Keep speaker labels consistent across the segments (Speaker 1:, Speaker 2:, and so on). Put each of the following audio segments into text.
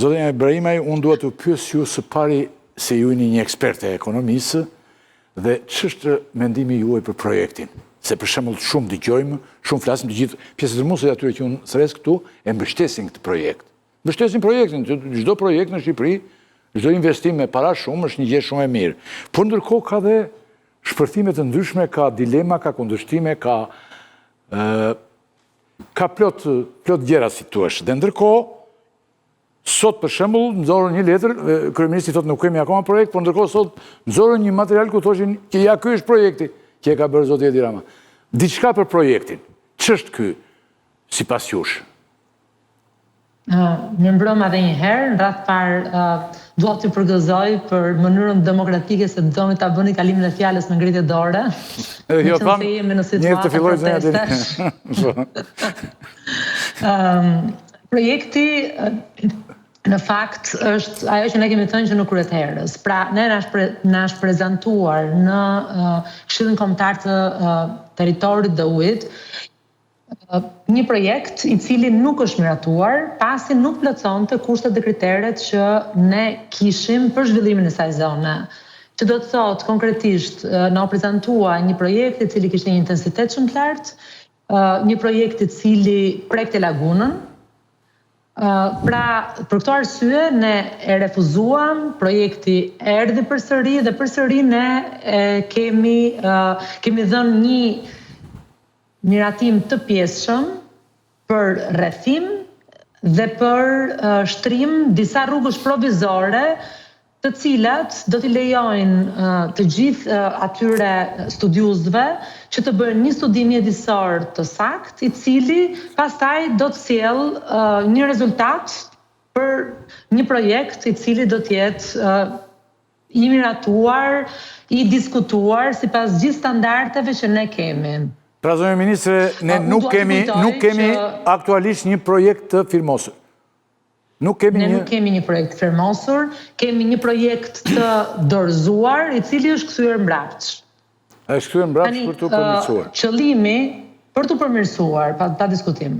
Speaker 1: Zotin Ibrahimaj, unë duhet të pyes ju së pari se ju jeni një ekspert e ekonomisë dhe ç'është mendimi juaj për projektin. Se për shembull shumë dëgjojmë, shumë flasim të gjithë pjesët e mësuesve aty që unë sres këtu e mbështesin këtë projekt. Mbështesin projektin, çdo projekt në Shqipëri, çdo investim me para shumë është një gjë shumë e mirë. Por ndërkohë ka dhe shpërthime të ndryshme, ka dilema, ka kundërshtime, ka plot gjëra si thuash. Dhe ndërkohë sot për shembull nxorën një letër, kryeministri thotë nuk kemi akoma projekt, por ndërkohë sot nxorën një material ku thoshin që ja ky është projekti që e ka bërë zoti Edi Rama. Diçka për projektin. Ç'është ky sipas jush?
Speaker 2: Më mbrëma edhe një herë, në radhë parë dua t'ju përgëzoj për mënyrën demokratike se doni ta bëni kalimin e fjalës në ngritje dore.
Speaker 1: Jo, tham, njërë të filloj zënja
Speaker 2: Projekti në fakt është ajo që ne kemi thënë që nuk kryet herës. Pra, ne na është prezantuar në Këshillin Kombëtar të Territorit dhe Ujit një projekt i cili nuk është miratuar, pasi nuk plotësonte kushtet dhe kriteret që ne kishim për zhvillimin e saj zone. Që do të thotë konkretisht na prezentua një projekt i cili kishte një intensitet shumë të lartë, një projekt i cili prekte lagunën. Pra, për këto arsye, ne e refuzuam, projekti erdhi përsëri dhe përsëri ne kemi dhënë një miratim të pjesshëm për rrethim dhe për shtrim disa rrugësh provizore të cilat do t'i lejojnë të gjithë atyre studiusëve që të bëjnë një studim mjedisor të saktë, i cili pastaj do të sjellë një rezultat për një projekt i cili do të jetë i miratuar, i diskutuar sipas gjithë standardeve që ne kemi.
Speaker 1: Pra, zonjë ministre, ne nuk kemi aktualisht një projekt të firmosur.
Speaker 2: Ne nuk kemi një projekt firmosur, kemi një projekt të dorëzuar, i cili është kthyer mbrapsht.
Speaker 1: A është kthyer mbrapsht për të përmirësuar?
Speaker 2: Qëllimi për të përmirësuar, pa diskutim.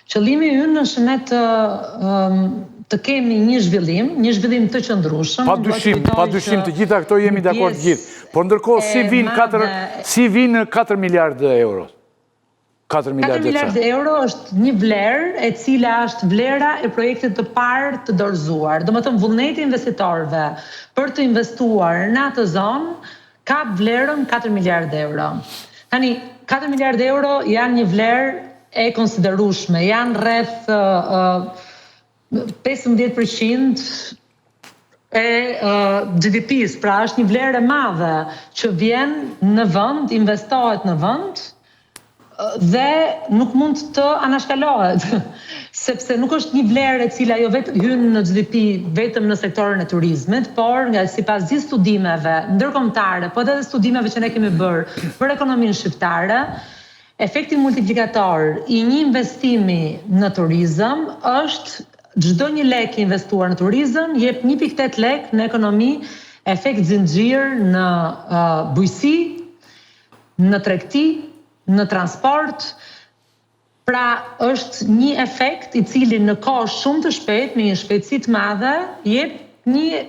Speaker 2: Qëllimi ynë është ne të kemi një zhvillim të qëndrueshëm.
Speaker 1: Pa dyshim, të gjitha këto jemi dakord gjithë. Por ndërkohë si vinë 4 miliardë euro? 4
Speaker 2: miliardë euro është një vlerë e cila është vlera e projektit të parë të dorëzuar. Do të thënë vullneti i investitorëve për të investuar në atë zonë ka vlerën 4 miliardë euro. Tani 4 miliardë euro janë një vlerë e konsiderueshme, janë rreth 15% e GDP-s, pra është një vlerë e madhe që vjen në vend, investohet në vend dhe nuk mund të anashkalohet, sepse nuk është një vlerë e cila jo vetë hyn në GDP vetëm në sektorin e turizmit, por nga sipas gjithë studimeve ndërkombëtare, po edhe studimeve që ne kemi bërë për ekonominë shqiptare, efekti multiplikator i një investimi në turizëm është çdo një lek investuar në turizëm jep 1.8 lek në ekonomi, efekt zinxhir në bujqësi, në tregti, në transport. Pra është një efekt i cili në kohë shumë të shpejtë, me një shpejtësi të madhe, jep një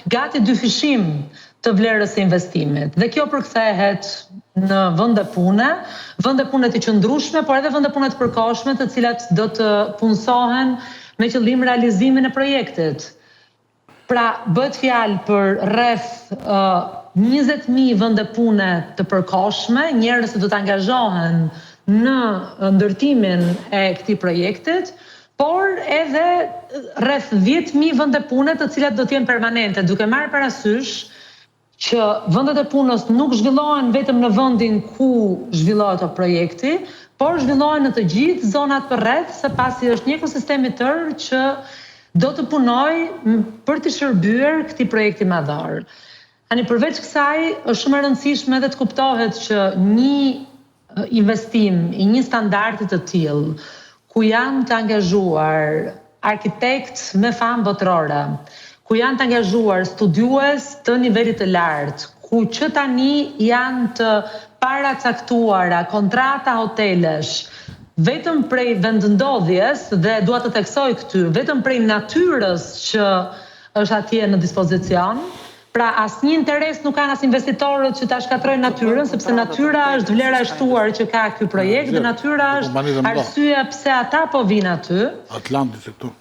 Speaker 2: gati dyfishim të vlerës së investimit. Dhe kjo përkthehet në vende pune të qëndrueshme, por edhe vende pune të përkohshme, të cilat do të punësohen me qëllim realizimin e projektit. Pra, bëhet fjalë për rreth 20.000 vende pune të përkohshme, njerëz që do të angazhohen në ndërtimin e këtij projektit, por edhe rreth 10.000 vende pune të cilat do të jenë permanente, duke marrë parasysh që vendet e punës nuk zhvillohen vetëm në vendin ku zhvillohet projekti, por zhvillohen në të gjithë zonat përreth, sepasi është një ekosistem i tërë që do të punojë për të shërbyer këtij projekti madhor. Tani përveç kësaj, është shumë e rëndësishme edhe të kuptohet që një investim i një standardi të tillë, ku janë të angazhuar arkitekt me famë botërore, ku janë të angazhuar studiues të nivelit të lartë, ku që tani janë të paracaktuara kontrata hotelesh vetëm prej vendndodhjes, dhe dua të theksoj këty, vetëm prej natyrës që është atje në dispozicion, pra asnjë interes nuk kanë as investitorët që ta shkatrojnë natyrën, sepse natyra është vlera e shtuar që ka ky projekt, dhe natyra është arsyeja pse ata po vinë aty.
Speaker 1: Atlantis e këtu.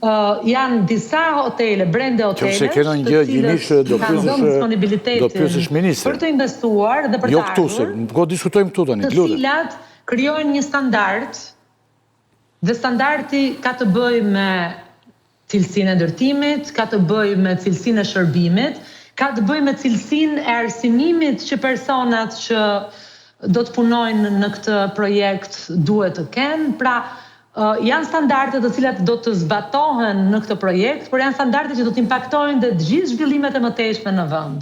Speaker 2: Janë disa hotele, brende hotelesh,
Speaker 1: Qëse kena një gjë gjinish do pyesësh ministrin.
Speaker 2: Për të investuar dhe për të
Speaker 1: Jo këtu, se ko diskutojmë këtu tani,
Speaker 2: të cilat krijojnë një standard, dhe standardi ka të bëjë me cilësinë e ndërtimit, ka të bëjë me cilësinë e shërbimit, ka të bëjë me cilësinë e arsimimit që personat që do të punojnë në këtë projekt duhet të kenë. Pra, janë standarde të cilat do të zbatohen në këtë projekt, por janë standarde që do të impaktojnë dhe gjithë zhvillimet e mëtejshme në vend.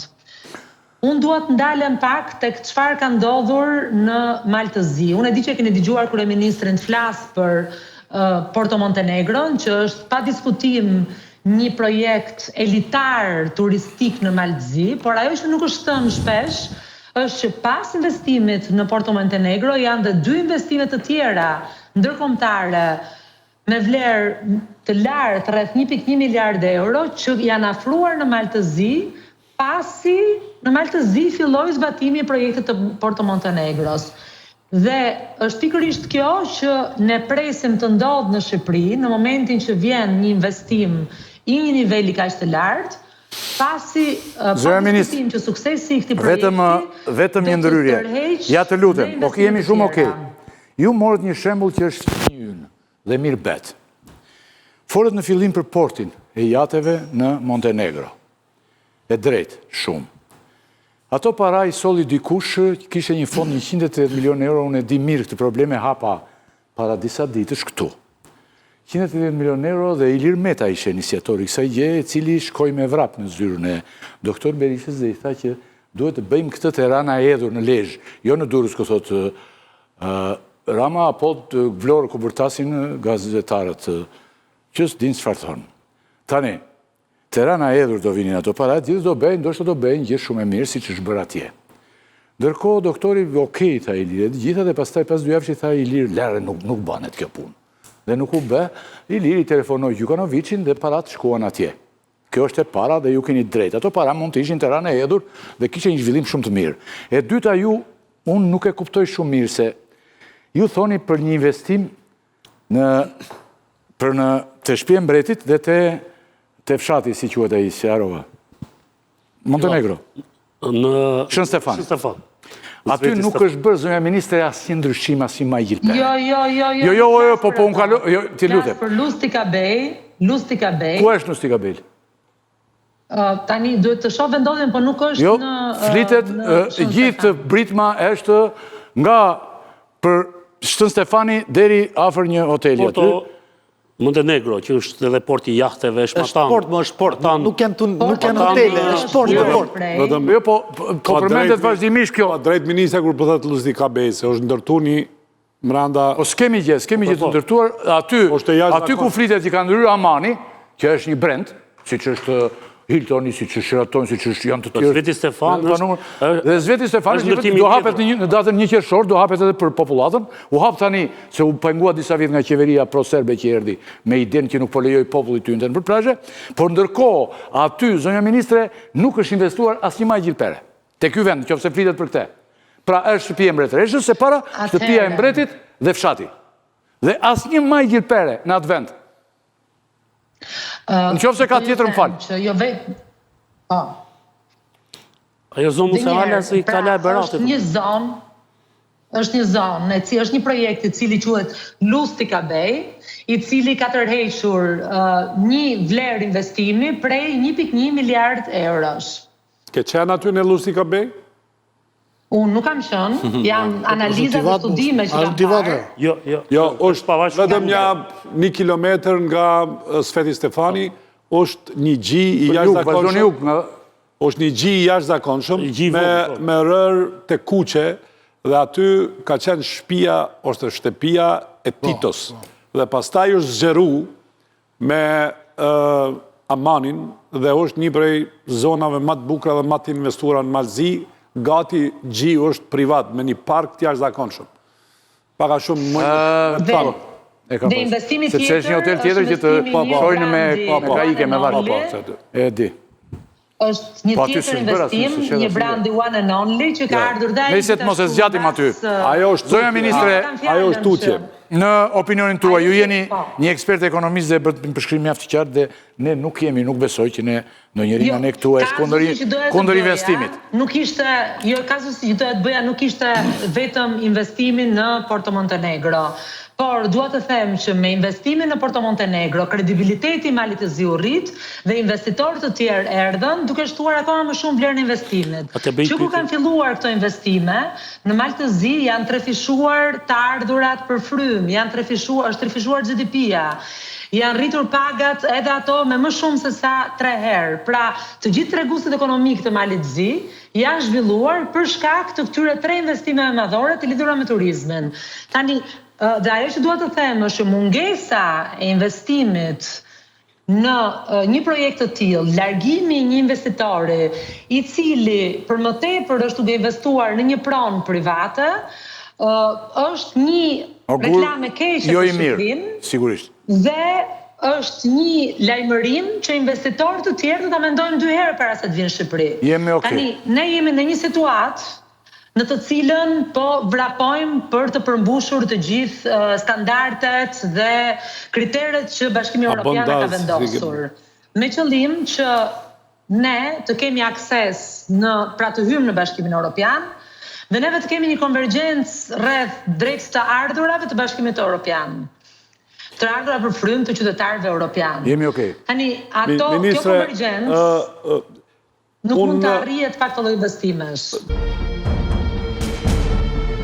Speaker 2: Unë duhet të ndalem pak tek çfarë ka ndodhur në Maltëzi. Unë e di që keni dëgjuar kryeministrin flas për Porto Montenegron, që është pa diskutim një projekt elitar turistik në Maltëzi, por ajo që nuk është thënë shpesh është që pas investimit në Porto Montenegro janë dhe 2 investime të tjera ndërkombëtare me vlerë të lartë rreth 1.1 miliard euro që janë afruar në Maltëzi pasi në Maltëzi filloi zbatimi i projektit të Porto Montenegros. Dhe është pikërisht kjo që ne presim të ndodhë në Shqipëri në momentin që vjen një investim i një niveli kaq të lartë, pasi diskutim që suksesi i këtij projekti
Speaker 1: vetëm një ndryrje. Ja të lutem, jemi shumë okay. Ju morët një shembull që është fëmijë ynë dhe mirë bet. Folet në fillim për portin e jateve në Montenegro. E drejt, shumë. Ato para i solli dikush, kishe një fond 180 milion euro, unë e di mirë këtë probleme hapa para disa ditësh këtu. 180 milion euro dhe Ilir Meta ishe iniciatori kësaj gjë, e cili shkoi me vrap në zyrën e doktor Berishës dhe i tha që duhet të bëjmë këtë te Rana e Edhur në Lezhë, jo në Durrës, ku thotë Rama apo të vlorë ku bërtasin gazetarët që s'din çfarë thonë. Tani, te Rana e Edhur do vinin ato para, gjithë do bëjnë, ndoshta do bëjnë gjë shumë e mirë siç është bërë atje. Ndërkohë doktori okej tha Ilir, gjithë dhe pastaj pas 2 javësh i tha Ilir, lere nuk banet kjo punë. Dhe nuk u bë, Iliri telefonoi Gjukanovićin dhe parat shkuan atje. Kjo është e para dhe ju keni drejt. Ato para mund të ishin te Rana e Edhur dhe kishe një zhvillim shumë të mirë. E dyta unë nuk e kuptoj shumë mirë se ju thoni për një investim të Shtëpia e Mbretit dhe te fshati, si quhet ai, si harova. Montenegro. Shën Stefan. Aty nuk është bërë, zonja ministre, asnjë ndryshim, asnjë majgjilpere. Jo, po unë kalo, ti lutem.
Speaker 2: Për Lustica Bay.
Speaker 1: Ku është Lustica Bay?
Speaker 2: Tani duhet të shoh vendodhjen, po nuk është
Speaker 1: në...
Speaker 2: Jo,
Speaker 1: flitet, gjithë Britma është nga për Shën Stefani deri afër një hoteli aty.
Speaker 3: Montenegro, që është edhe porti jahteve, shmatan.
Speaker 4: është port, nuk janë hotele, është port.
Speaker 1: Jo, po përmendet vazhdimisht kjo.
Speaker 5: Drejt ministra kur pëthet Lustica Bay, se është ndërtu një mranda...
Speaker 1: Po s'kemi gjë të ndërtuar, aty ku flitet që ka ndryrë Amani, që është një brend, si që është Hiltoni, si që Sheraton, si që janë të tjerë...
Speaker 3: Zveti Stefan
Speaker 1: dhe Zveti Stefan do hapet në datën 1 qershor, do hapet edhe për popullatën. U hap tani, se u pengua disa vjet nga qeveria pro-serbe që erdhi, me idenë që nuk po lejoj popullit të hyjnë për plazhe, por ndërkohë, aty, zonja ministre, nuk është investuar asnjë majgjilpere. Te ky vend, nëse flitet për këtë. Pra është Shtëpia e Mbretëreshës, se para Shtëpia e Mbretit dhe fshati. Dhe asnjë majgjilpere në atë vend. Në qofë se ka tjetër më falë.
Speaker 3: Ajo zonë museale se i kala e Beratit.
Speaker 2: është një zonë, është një projekt i cili quhet Lustica Bay, i cili ka tërhequr një vlerë investimi prej 1.1 miliard eurosh.
Speaker 5: Ke qenë aty në Lustica Bay?
Speaker 2: Unë nuk kam qenë, janë analizat dhe studime që kam parë.
Speaker 5: Jo, është vetëm 1 kilometër nga Sveti Stefani, është një gji i jashtëzakonshëm. Është një gji i jashtëzakonshëm me rër të kuqe dhe aty ka qenë shtëpia ose shtëpia e Titos. Dhe pastaj është zgjeru me Amanin dhe është një prej zonave më të bukura dhe më të investuara në Malzi. Gati gji është privat, me një park të jashtëzakonshëm. Para shumë më të famë.
Speaker 2: Dhe investimi tjetër...
Speaker 1: Se që është një hotel tjetër që të shojnë me kaike me varë. E di.
Speaker 2: është një tjetër investim, një brandi one and only, që ka ardhur dhe...
Speaker 1: Nëjset mos e zgjatim aty.
Speaker 5: Zoja Ministre, ajo është tutje.
Speaker 1: Në opinionin tua, ju jeni një ekspert ekonomist dhe bërë përshkrim mjaftë të qartë dhe ne nuk besoj që ne në njërina ne këtu është kundër investimit.
Speaker 2: Nuk ishte, jo, kasus që do të bëja nuk ishte vetëm investimin në Porto Montenegro. Por, dua të them që me investimin në Porto Montenegro, kredibiliteti i Malit të Zi u rrit dhe investitorët të tjerë erdhën duke shtuar akoma më shumë vlerën e investimit. Që ku kanë filluar këto investime, në Mal të Zi janë trefishuar të ardhurat për frym, është trefishuar GDP-ja. Janë rritur pagat edhe ato me më shumë se sa 3 herë. Pra, të gjithë treguesit ekonomik të Malit të Zi janë zhvilluar për shkak të këtyre 3 investimeve madhore të lidhura me turizmin. Tani, dhe ajo që dua të them është që mungesa e investimit në një projekt të tillë, largimi i një investitori i cili për më tepër është duke investuar në një pronë private, është një reklame keqe për Shqipërinë.
Speaker 1: Sigurisht.
Speaker 2: Dhe është një lajmërim që investitorët të tjerë do ta mendojnë 2 herë para se të vinë në Shqipëri.
Speaker 1: Jemi okay.
Speaker 2: Tani, ne jemi në një situatë në të cilën po vrapojmë për të përmbushur të gjithë standardet dhe kriteret që Bashkimi Evropian ka vendosur. Me qëllim që ne të kemi akses pra të hymë në Bashkimin Evropian dhe neve të kemi një konvergjencë rreth drejt të ardhurave të Bashkimit Evropian. Të ardhura për frym të qytetarëve evropian.
Speaker 1: Jemi okay.
Speaker 2: Tani, kjo konvergjencë nuk mund të arrihet pa këto lloj investimesh.